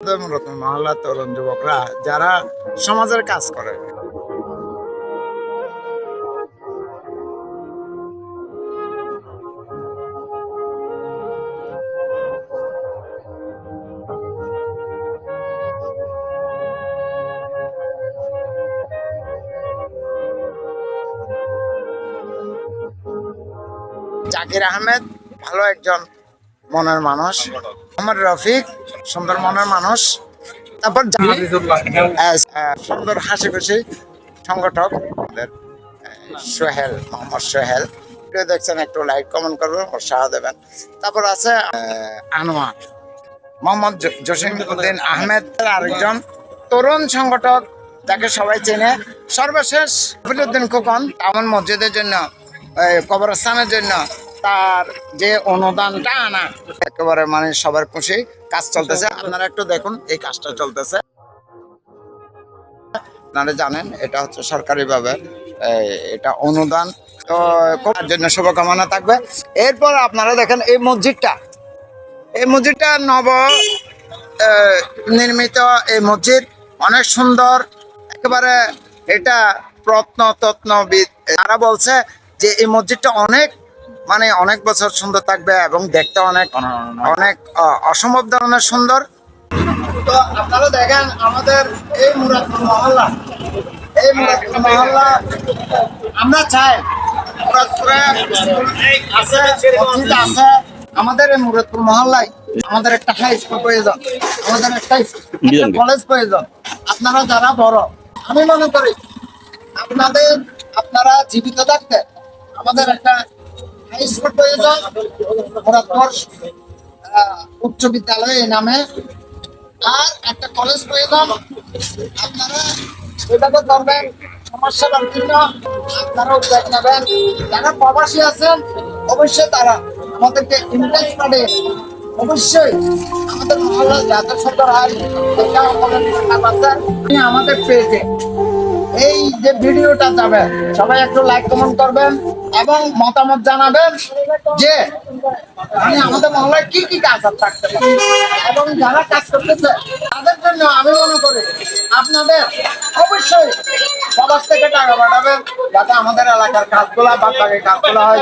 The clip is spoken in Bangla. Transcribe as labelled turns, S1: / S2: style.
S1: মূলত মহল্লা তরুণ যুবকরা যারা সমাজের কাজ করে। জাকির আহমেদ ভালো একজন মনের মানুষ, মোহাম্মদ রফিক সুন্দর মনের মানুষ, তারপর সুন্দর হাসি খুশি সংগঠক আমাদের সোহেল, মোহাম্মদ সোহেল। দেখছেন, একটু লাইক কমেন্ট করবেন, উৎসাহ দেবেন। তারপর আছে আনোয়ার, মোহাম্মদ জসিম-উদ্দিন আহমেদ, আরেকজন তরুণ সংগঠক যাকে সবাই চেনে। সর্বশেষ হফিজউদ্দিন খোকন টাউন মসজিদের জন্য, কবরস্থানের জন্য তার যে অনুদানটা আনা, একেবারে মানে সবার খুশি। কাজ চলতেছে, আপনারা একটু দেখুন, এই কাজটা চলতেছে। আপনারা জানেন এটা হচ্ছে সরকারিভাবে এটা অনুদান, তো তার জন্য শুভকামনা থাকবে। এরপর আপনারা দেখেন এই মসজিদটা নব নির্মিত। এই মসজিদ অনেক সুন্দর, একেবারে এটা প্রত্নতত্ত্ববিদ তারা বলছে যে এই মসজিদটা অনেক বছর সুন্দর থাকবে এবং দেখতে অনেক অসম্ভব ধরনের সুন্দর। তো আপনারা দেখেন আমাদের এই মুরাদপুর মহল্লা, আমরা চাই মুরাদপুরে আছে, মসজিদ আছে। আমাদের এই মুরাদপুর মহল্লায় আমাদের একটা হাই স্কুল প্রয়োজন, আমাদের একটা কলেজ প্রয়োজন। আপনারা যারা বড়, আমি মনে করি আপনারা জীবিত থাকতে আমাদের একটা হাই স্কুল প্রয়োজন, মুরাদপুর উচ্চ বিদ্যালয় এই নামে, আর একটা কলেজ প্রয়োজন। আপনারা এভাবে করবেন, সমস্যাটার জন্য আপনারা উদ্যোগ নেবেন। যারা প্রবাসী আছেন অবশ্যই তারা আমাদেরকে ইনভেস্ট করে, অবশ্যই আমাদের মহল্লা যাদের সুন্দর হয় আমাদের পেজে এই যে ভিডিওটা যাবে, সবাই একটু লাইক কমেন্ট করবেন এবং মতামত জানাবেন যে আমাদের মহল্লায় কি কি কাজ থাকতে পারে, এবং যারা কাজ করতেছে তাদের জন্য আমি মনে করি আপনাদের অবশ্যই সবার থেকে টাকা পাঠাবেন, যাতে আমাদের এলাকার কাজগুলা বা কাজগুলা হয়।